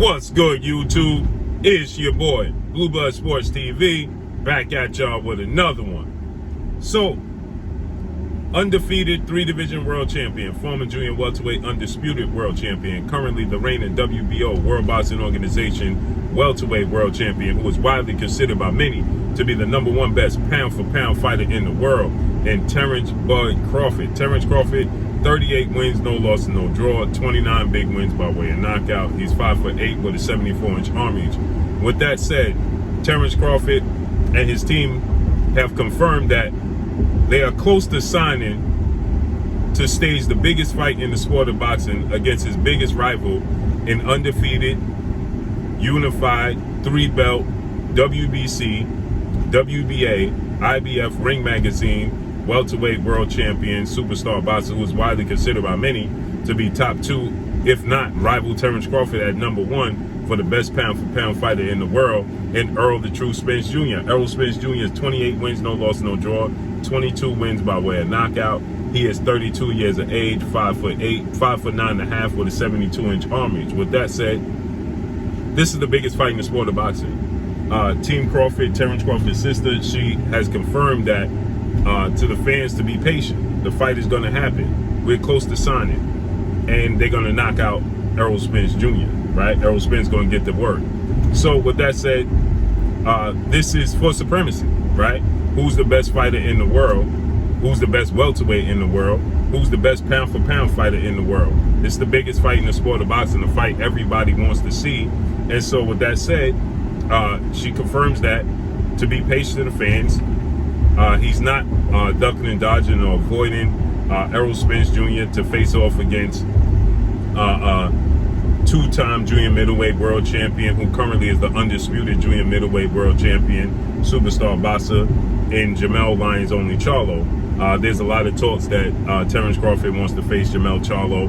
What's good, YouTube? It's your boy, Blue Blood Sports TV, back at y'all with another one. So, undefeated 3-division world champion, former junior welterweight undisputed world champion, currently the reigning WBO, World Boxing Organization, welterweight world champion, who is widely considered by many to be the #1 best pound-for-pound fighter in the world, and Terence Bud Crawford. Terence Crawford, 38 wins, no loss, no draw, 29 big wins by way of knockout. He's 5'8" with a 74-inch arm reach. With that said, Terence Crawford and his team have confirmed that they are close to signing to stage the biggest fight in the sport of boxing against his biggest rival in undefeated, unified, 3-belt, WBC, WBA, IBF Ring Magazine, welterweight world champion, superstar boxer who is widely considered by many to be top 2, if not rival Terence Crawford at #1 for the best pound-for-pound fighter in the world, and Errol the True Spence Jr. Errol Spence Jr. is 28 wins, no loss, no draw, 22 wins by way of knockout. He is 32 years of age, 5'8", 5'9.5" with a 72-inch arm reach. With that said, this is the biggest fight in the sport of boxing. Team Crawford, Terence Crawford's sister, she has confirmed that to the fans to be patient. The fight is going to happen. We're close to signing, and they're going to knock out Errol Spence Jr., right? Errol Spence going to get the work. So with that said, this is for supremacy, right? Who's the best fighter in the world? Who's the best welterweight in the world? Who's the best pound-for-pound fighter in the world? It's the biggest fight in the sport of boxing, the fight everybody wants to see. And so with that said, she confirms that to be patient to the fans. He's not ducking and dodging or avoiding Errol Spence Jr. to face off against two-time junior middleweight world champion, who currently is the undisputed junior middleweight world champion, superstar boxer, in Jermell Lyons Only Charlo. There's a lot of talks that Terence Crawford wants to face Jermell Charlo.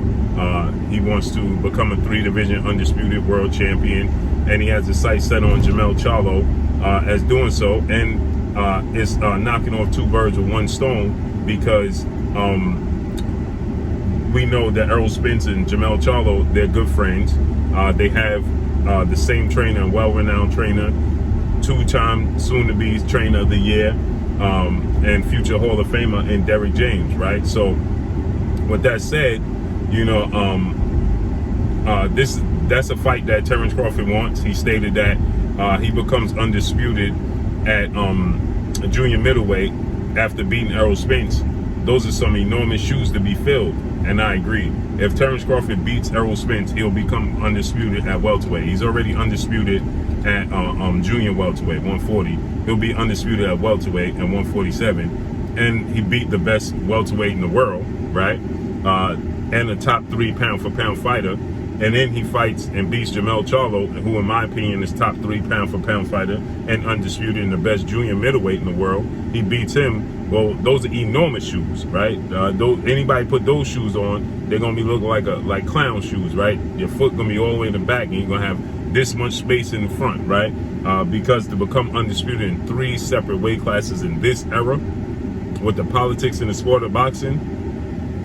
He wants to become a 3-division undisputed world champion, and he has his sights set on Jermell Charlo as doing so, and is knocking off 2 birds with 1 stone, because we know that Errol Spence and Jermell Charlo, they're good friends. They have the same trainer, well-renowned trainer, 2-time soon-to-be trainer of the year, and future Hall of Famer in Derrick James, right? So with that said, you know, that's a fight that Terence Crawford wants. He stated that he becomes undisputed at junior middleweight after beating Errol Spence. Those are some enormous shoes to be filled, and I agree. If Terence Crawford beats Errol Spence, he'll become undisputed at welterweight. He's already undisputed at junior welterweight, 140. He'll be undisputed at welterweight at 147, and he beat the best welterweight in the world, right? And a top 3 pound-for-pound fighter. And then he fights and beats Jermell Charlo, who in my opinion is top 3 pound-for-pound fighter and undisputed and the best junior middleweight in the world. He beats him. Well, those are enormous shoes, right? Anybody put those shoes on, they're gonna be looking like clown shoes, right? Your foot gonna be all the way in the back, and you're gonna have this much space in the front, right? Because to become undisputed in 3 separate weight classes in this era, with the politics in the sport of boxing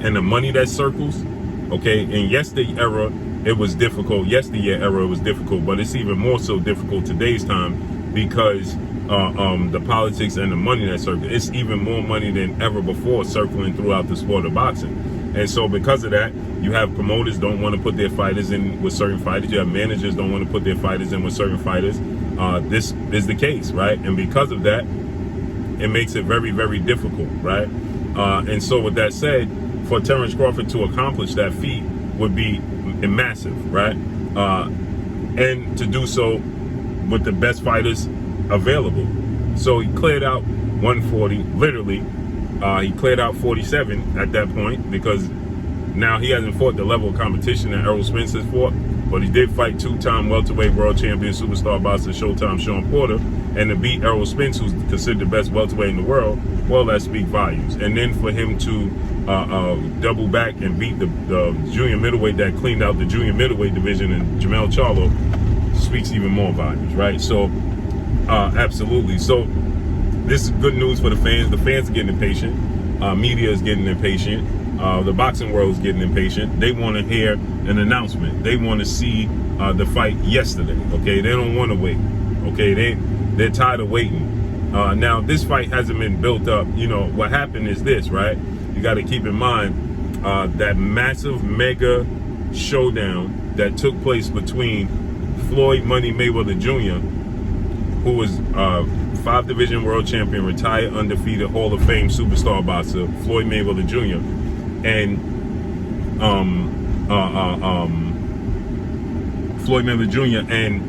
and the money that circles, okay? In yesteryear era, it was difficult. Yesteryear era, it was difficult, but it's even more so difficult today's time, because the politics and the money that circles, it's even more money than ever before circling throughout the sport of boxing. And so because of that, you have promoters don't want to put their fighters in with certain fighters. You have managers don't want to put their fighters in with certain fighters. This is the case, right? And because of that, it makes it very, very difficult, right? And so with that said, for Terence Crawford to accomplish that feat would be massive, right? And to do so with the best fighters available. So he cleared out 140, literally. He cleared out 47 at that point, because now he hasn't fought the level of competition that Errol Spence has fought, but he did fight 2-time welterweight world champion, superstar boxer, Showtime Sean Porter, and to beat Errol Spence, who's considered the best welterweight in the world, well, that speaks volumes. And then for him to double back and beat the junior middleweight that cleaned out the junior middleweight division in Jermell Charlo speaks even more volumes, right? So, absolutely. So, this is good news for the fans. The fans are getting impatient. Media is getting impatient. The boxing world is getting impatient. They want to hear an announcement. They want to see the fight yesterday. Okay, they don't want to wait. Okay, they're tired of waiting. Now this fight hasn't been built up. You know what happened is this, right? You got to keep in mind that massive mega showdown that took place between Floyd Money Mayweather Jr., who was 5-division world champion, retired undefeated Hall of Fame superstar boxer Floyd Mayweather Jr., and Floyd Mayweather Jr. and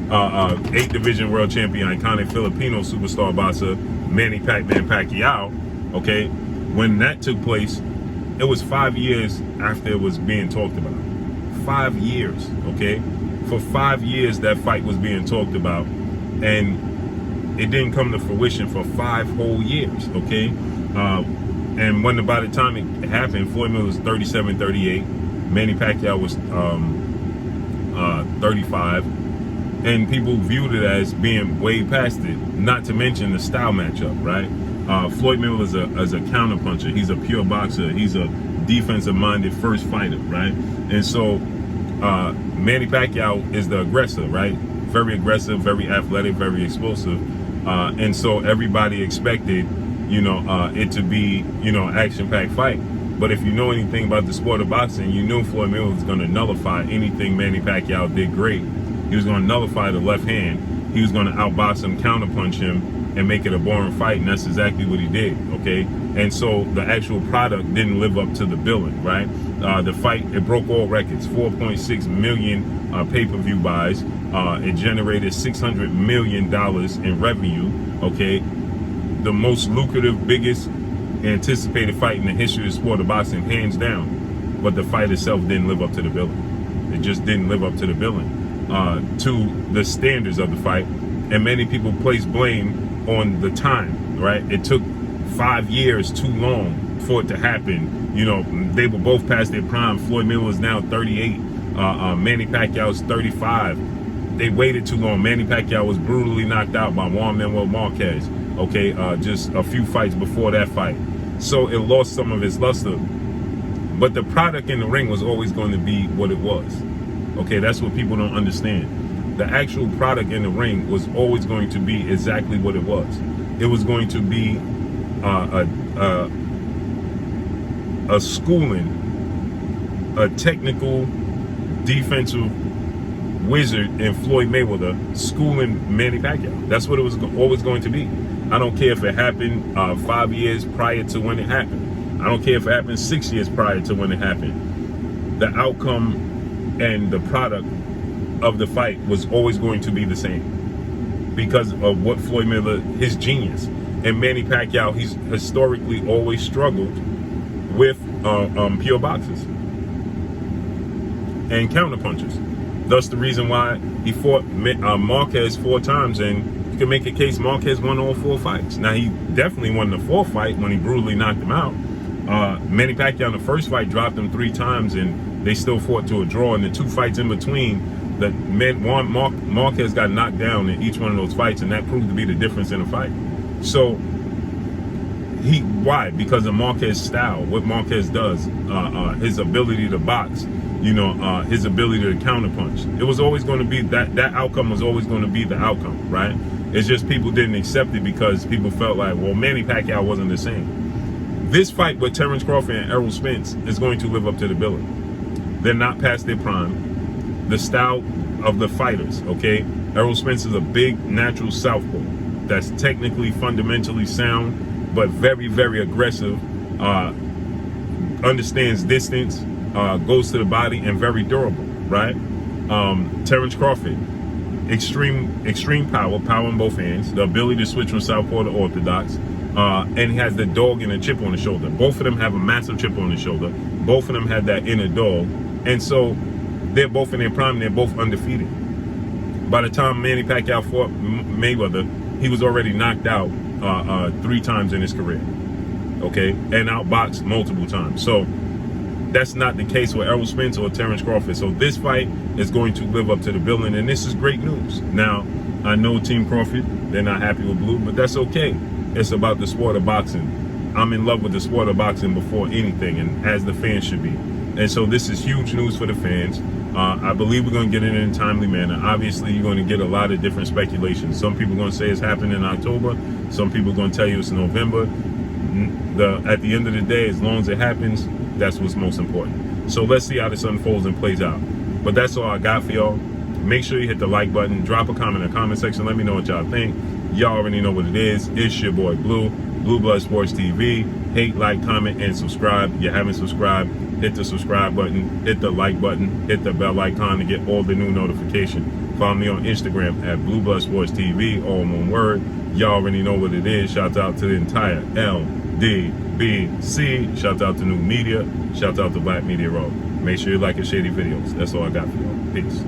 8-division world champion, iconic Filipino superstar boxer Manny Pacquiao. Okay, when that took place, it was 5 years after it was being talked about. 5 years, okay? For 5 years that fight was being talked about, and it didn't come to fruition for 5 whole years, okay? And by the time it happened, Floyd Mayweather was 37, 38. Manny Pacquiao was 35. And people viewed it as being way past it, not to mention the style matchup, right? Floyd Mayweather is a counterpuncher. He's a pure boxer. He's a defensive-minded first fighter, right? And so Manny Pacquiao is the aggressor, right? Very aggressive, very athletic, very explosive. And so everybody expected, it to be, action-packed fight. But if you know anything about the sport of boxing, you knew Floyd Mayweather was going to nullify anything Manny Pacquiao did great. He was going to nullify the left hand. He was going to outbox him, counterpunch him, and make it a boring fight, and that's exactly what he did, okay? And so the actual product didn't live up to the billing, right? The fight, it broke all records, 4.6 million pay-per-view buys. It generated $600 million in revenue, okay? The most lucrative, biggest anticipated fight in the history of the sport of boxing, hands down. But the fight itself didn't live up to the billing. It just didn't live up to the billing, to the standards of the fight. And many people place blame on the time, right? It took 5 years too long for it to happen. They were both past their prime. Floyd Mayweather is now 38. Manny Pacquiao is 35. They waited too long. Manny Pacquiao was brutally knocked out by Juan Manuel Marquez, okay, just a few fights before that fight. So it lost some of its luster. But the product in the ring was always going to be what it was. Okay, that's what people don't understand. The actual product in the ring was always going to be exactly what it was. It was going to be a schooling, a technical defensive wizard in Floyd Mayweather schooling Manny Pacquiao. That's what it was always going to be. I don't care if it happened 5 years prior to when it happened. I don't care if it happened 6 years prior to when it happened. The outcome and the product of the fight was always going to be the same because of what Floyd Mayweather, his genius. And Manny Pacquiao, he's historically always struggled with pure boxers and counterpunchers. Thus the reason why he fought Marquez 4 times, and you can make a case Marquez won all 4 fights. Now he definitely won the 4th fight when he brutally knocked him out. Manny Pacquiao in the first fight dropped him 3 times, and they still fought to a draw. And the 2 fights in between, Marquez got knocked down in each one of those fights, and that proved to be the difference in the fight. So why? Because of Marquez's style, what Marquez does, his ability to box, his ability to counterpunch. It was always going to be that outcome was always going to be the outcome, right? It's just people didn't accept it because people felt like, well, Manny Pacquiao wasn't the same. This fight with Terence Crawford and Errol Spence is going to live up to the billing. They're not past their prime. The style of the fighters, okay? Errol Spence is a big natural southpaw that's technically fundamentally sound, but very, very aggressive, understands distance, goes to the body, and very durable, right? Terence Crawford, extreme power in both hands, the ability to switch from southpaw to orthodox, and he has the dog and a chip on the shoulder. Both of them have a massive chip on the shoulder. Both of them have that inner dog. And so they're both in their prime, they're both undefeated. By the time Manny Pacquiao fought Mayweather, he was already knocked out 3 times in his career, okay? And outboxed multiple times. So that's not the case with Errol Spence or Terence Crawford. So this fight is going to live up to the billing, and this is great news. Now, I know Team Crawford, they're not happy with blue, but that's okay. It's about the sport of boxing. I'm in love with the sport of boxing before anything, and as the fans should be. And so this is huge news for the fans. I believe we're going to get it in a timely manner. Obviously, you're going to get a lot of different speculations. Some people are going to say it's happening in October. Some people are going to tell you it's November. At the end of the day, as long as it happens, that's what's most important. So let's see how this unfolds and plays out. But that's all I got for y'all. Make sure you hit the like button. Drop a comment in the comment section. Let me know what y'all think. Y'all already know what it is. It's your boy Blue, Blue Blood Sports TV. Hate, like, comment, and subscribe. If you haven't subscribed, hit the subscribe button, hit the like button, hit the bell icon to get all the new notifications. Follow me on Instagram at Blue Blood Sports TV, all in one word. Y'all already know what it is. Shout out to the entire LDBC. Shout out to New Media. Shout out to Black Media Row. Make sure you like and share these videos. That's all I got for y'all. Peace.